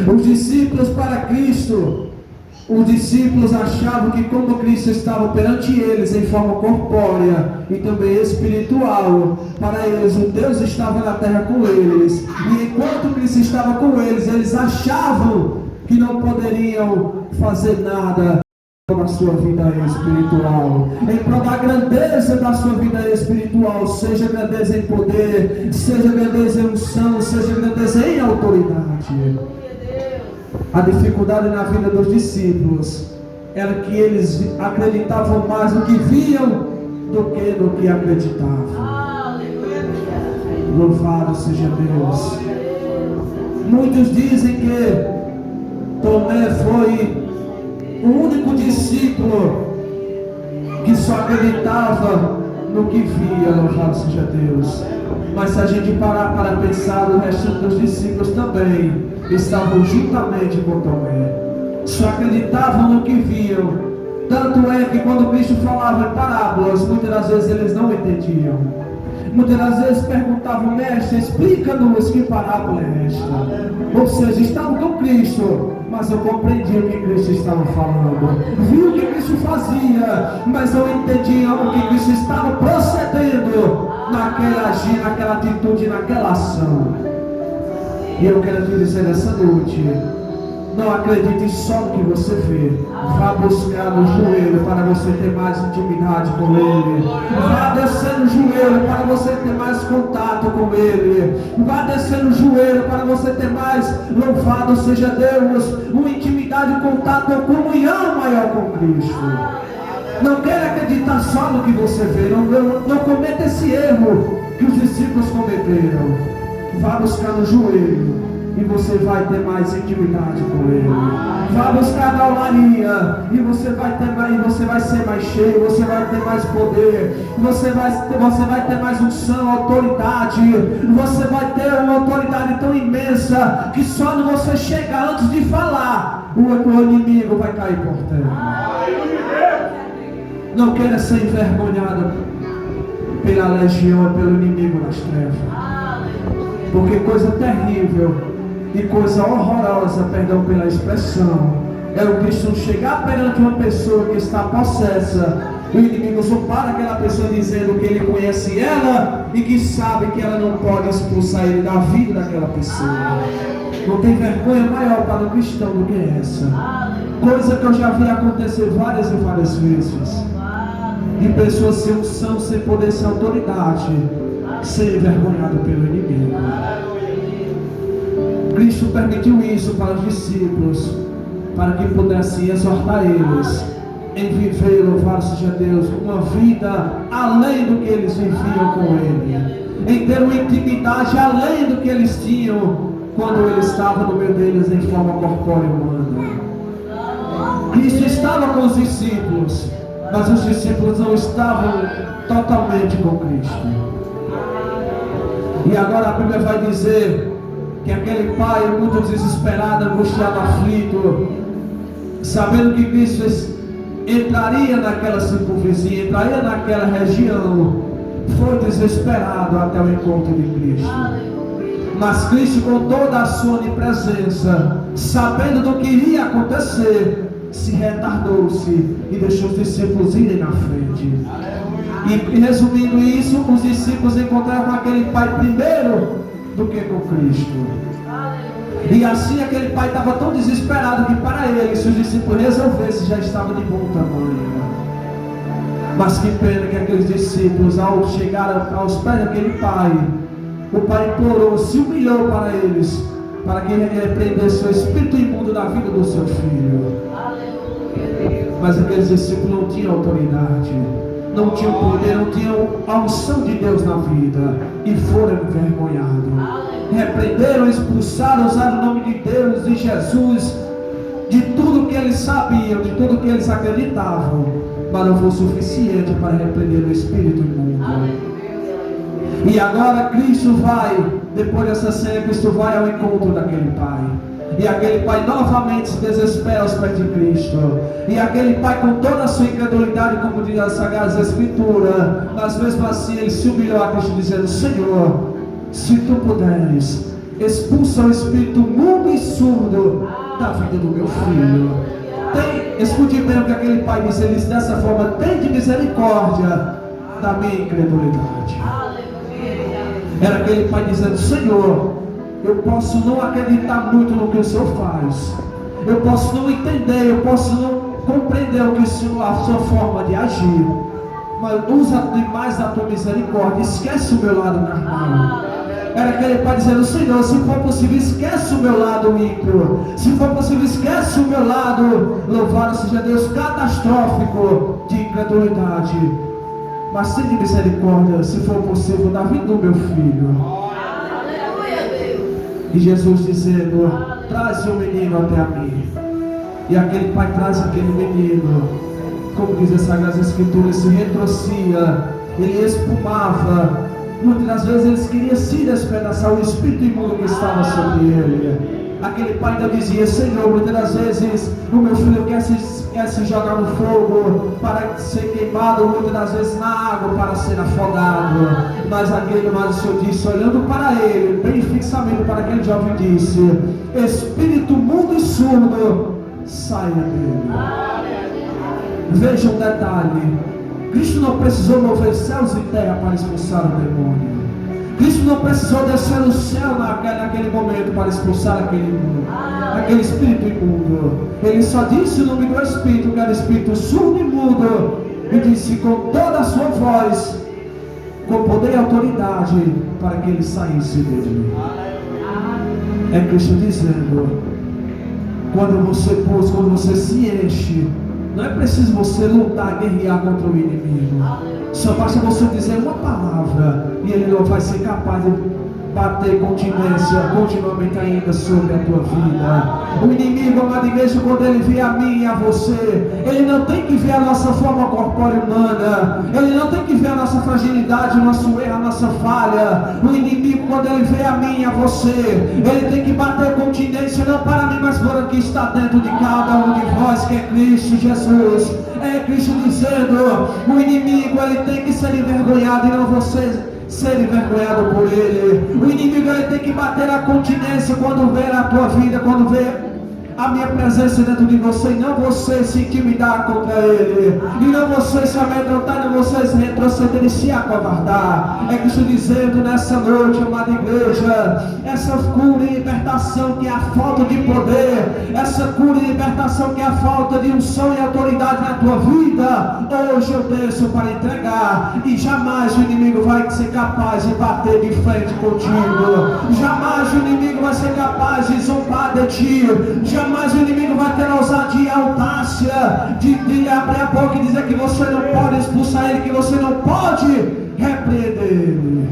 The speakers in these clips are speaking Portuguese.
Os discípulos para Cristo, os discípulos achavam que como Cristo estava perante eles em forma corpórea e também espiritual, para eles o Deus estava na terra com eles, e enquanto Cristo estava com eles, eles achavam que não poderiam fazer nada na sua vida espiritual, em prol da grandeza da sua vida espiritual, seja grandeza em poder, seja grandeza em unção, seja grandeza em autoridade. A dificuldade na vida dos discípulos era que eles acreditavam mais no que viam do que no que acreditavam. Louvado seja Deus. Muitos dizem que Tomé foi o único discípulo que só acreditava no que via, louvado seja Deus. Mas se a gente parar para pensar, o restante dos discípulos também estavam juntamente com Tomé, só acreditavam no que viam. Tanto é que quando Cristo falava em parábolas, muitas das vezes eles não entendiam. Muitas das vezes perguntavam: mestre, explica-nos que parábola é esta. Ou seja, estavam com Cristo, mas eu compreendia o que Cristo estava falando, vi o que Cristo fazia, mas eu entendia o que Cristo estava procedendo naquela agir, naquela atitude, naquela ação. E eu quero te dizer nessa noite: não acredite só no que você vê. Vá buscar no joelho para você ter mais intimidade com Ele. Vá descer no joelho para você ter mais contato com Ele. Vá descer no joelho para você ter mais, louvado seja Deus, uma intimidade, um contato, uma comunhão maior com Cristo. Não quero acreditar só no que você vê. Não cometa esse erro que os discípulos cometeram. Vá buscar no joelho e você vai ter mais intimidade com Ele. Vá buscar na olaria e você vai ter mais, você vai ser mais cheio, você vai ter mais poder, você vai ter mais unção, autoridade. Você vai ter uma autoridade tão imensa que só no você chegar antes de falar, o inimigo vai cair por terra. Não queira ser envergonhado pela legião e pelo inimigo das trevas. Porque coisa terrível e coisa horrorosa, perdão pela expressão, é o cristão chegar perante uma pessoa que está possessa, e o inimigo zombar aquela pessoa dizendo que ele conhece ela e que sabe que ela não pode expulsar ele da vida daquela pessoa. Não tem vergonha maior para um cristão do que essa. Coisa que eu já vi acontecer várias e várias vezes. De pessoas sem unção, sem poder, sem autoridade, ser envergonhado pelo inimigo. Cristo permitiu isso para os discípulos, para que pudesse exortar eles em viver, louvado seja Deus, uma vida além do que eles viviam com Ele, em ter uma intimidade além do que eles tinham quando Ele estava no meio deles em forma corpórea humana. Cristo estava com os discípulos, mas os discípulos não estavam totalmente com Cristo. E agora a Bíblia vai dizer que aquele pai, muito desesperado, angustiado, aflito, sabendo que Cristo entraria naquela circunvizinha, entraria naquela região, foi desesperado até o encontro de Cristo. Mas Cristo, com toda a sua onipresença, sabendo do que iria acontecer, se retardou-se e deixou os discípulos irem na frente. E resumindo isso, os discípulos encontraram aquele pai primeiro do que com Cristo. E assim aquele pai estava tão desesperado que para ele, se os discípulos resolvessem, já estava de bom tamanho. Mas que pena que aqueles discípulos, ao chegar aos pés daquele pai, o pai implorou, se humilhou para eles, para que ele repreendesse o espírito imundo da vida do seu filho. Mas aqueles discípulos não tinham autoridade, não tinham poder, não tinham a unção de Deus na vida, e foram envergonhados. Repreenderam, expulsaram, usaram o nome de Deus, de Jesus, de tudo que eles sabiam, de tudo que eles acreditavam, mas não foi suficiente para repreender o espírito imundo. E agora Cristo vai, depois dessa cena, Cristo vai ao encontro daquele pai. E aquele pai novamente se desespera aos pés de Cristo. E aquele pai, com toda a sua incredulidade, como diz a Sagrada Escritura, mas mesmo assim ele se humilhou a Cristo, dizendo: Senhor, se tu puderes, expulsa o espírito mudo e surdo na vida do meu filho. Escute bem o que aquele pai disse. Ele disse dessa forma: tem de misericórdia da minha incredulidade. Era aquele pai dizendo: Senhor, eu posso não acreditar muito no que o Senhor faz, eu posso não entender, eu posso não compreender o que o Senhor, a sua forma de agir, mas usa demais da tua misericórdia, esquece o meu lado carnal. Era aquele pai dizendo: Senhor, se for possível, esquece o meu lado ímpio, se for possível, esquece o meu lado, louvado seja Deus, catastrófico de incredulidade, mas tenha misericórdia, se for possível, da vida do meu filho. E Jesus dizendo: traz o menino até a mim. E aquele pai traz aquele menino, como diz as Sagradas Escrituras, se retorcia, ele espumava. Muitas das vezes eles queriam se despedaçar, o espírito imundo que estava sobre ele. Aquele pai ainda dizia: Senhor, muitas das vezes o meu filho quer se jogar no fogo para ser queimado, muitas das vezes na água para ser afogado. Mas o Senhor disse, olhando para ele, bem fixamente para aquele jovem, disse: espírito mudo e surdo, saia dele. Veja um detalhe: Cristo não precisou mover céus e terra para expulsar o demônio. Cristo não precisou descer no céu naquele momento para expulsar aquele espírito imundo. Ele só disse o nome do espírito, que era espírito surdo e mudo, e disse com toda a sua voz, com poder e autoridade, para que ele saísse dele. É Cristo dizendo: quando você se enche, não é preciso você lutar, guerrear contra o inimigo. Só basta você dizer uma palavra e ele não vai ser capaz de bater continuamente ainda sobre a tua vida. O inimigo, amada igreja, quando ele vê a mim e a você, ele não tem que ver a nossa forma corpórea humana, ele não tem que ver a nossa fragilidade, o nosso erro, a nossa falha. O inimigo, quando ele vê a mim e a você, ele tem que bater continência, não para mim, mas para o que está dentro de cada um de vós, que é Cristo Jesus. É Cristo dizendo: o inimigo, ele tem que ser envergonhado e não você ser envergonhado por ele. O inimigo, ele tem que bater a continência quando ver a tua vida, quando ver a minha presença dentro de você, e não você se intimidar contra ele, e não você se amedrontar, não você se retroceder e se acovardar. É Cristo dizendo nessa noite, amada igreja, essa cura e libertação que é a falta de poder, essa cura e libertação que é a falta de unção e autoridade na tua vida, hoje eu desço para entregar, e jamais o inimigo vai ser capaz de bater de frente contigo, jamais o inimigo vai ser capaz de zombar de ti, jamais o inimigo vai ter a ousadia e a audácia de abrir a boca e dizer que você não pode expulsar ele, que você não pode repreender ele.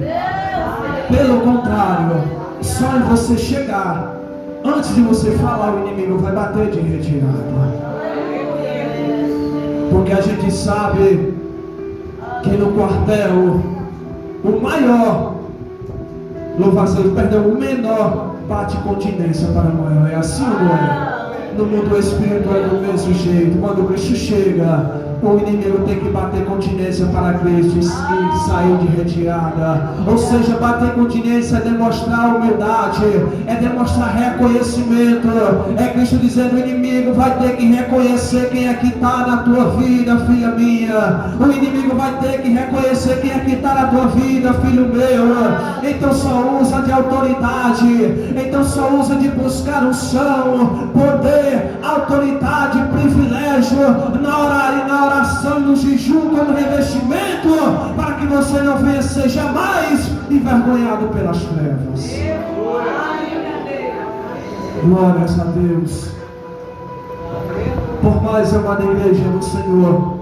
Pelo contrário, só em você chegar, antes de você falar, o inimigo vai bater de retirada. Porque a gente sabe que no quartel, o maior, o menor bate continência para o maior. É assim ou não é? No mundo espiritual é do mesmo jeito. Quando Cristo chega, o inimigo tem que bater continência para Cristo e sair de retirada. Ou seja, bater continência é demonstrar humildade, é demonstrar reconhecimento. É Cristo dizendo: o inimigo vai ter que reconhecer quem é que está na tua vida, filha minha. O inimigo vai ter que reconhecer quem é que está na tua vida, filho meu. Então só usa de autoridade, então só usa de buscar unção, poder, autoridade, privilégio na oração e no jejum como revestimento, para que você não venha ser jamais envergonhado pelas trevas. Glórias a Deus. Por mais, amada igreja do Senhor,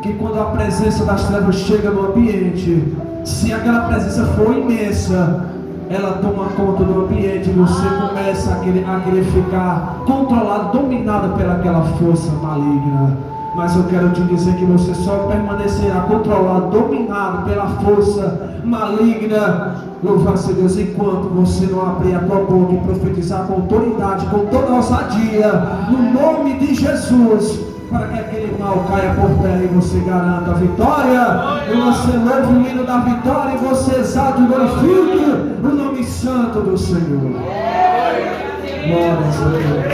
que quando a presença das trevas chega no ambiente, se aquela presença for imensa, ela toma conta do ambiente e você começa a querer ficar controlado, dominado pelaquela força maligna. Mas eu quero te dizer que você só permanecerá controlado, dominado pela força maligna, louvado-se Deus, enquanto você não abrir a tua boca e profetizar com autoridade, com toda a ousadia, no nome de Jesus, para que aquele mal caia por terra e você garanta a vitória, e você louve o hino da vitória, e você exalte e glorifique o nome santo do Senhor. Glória a Deus.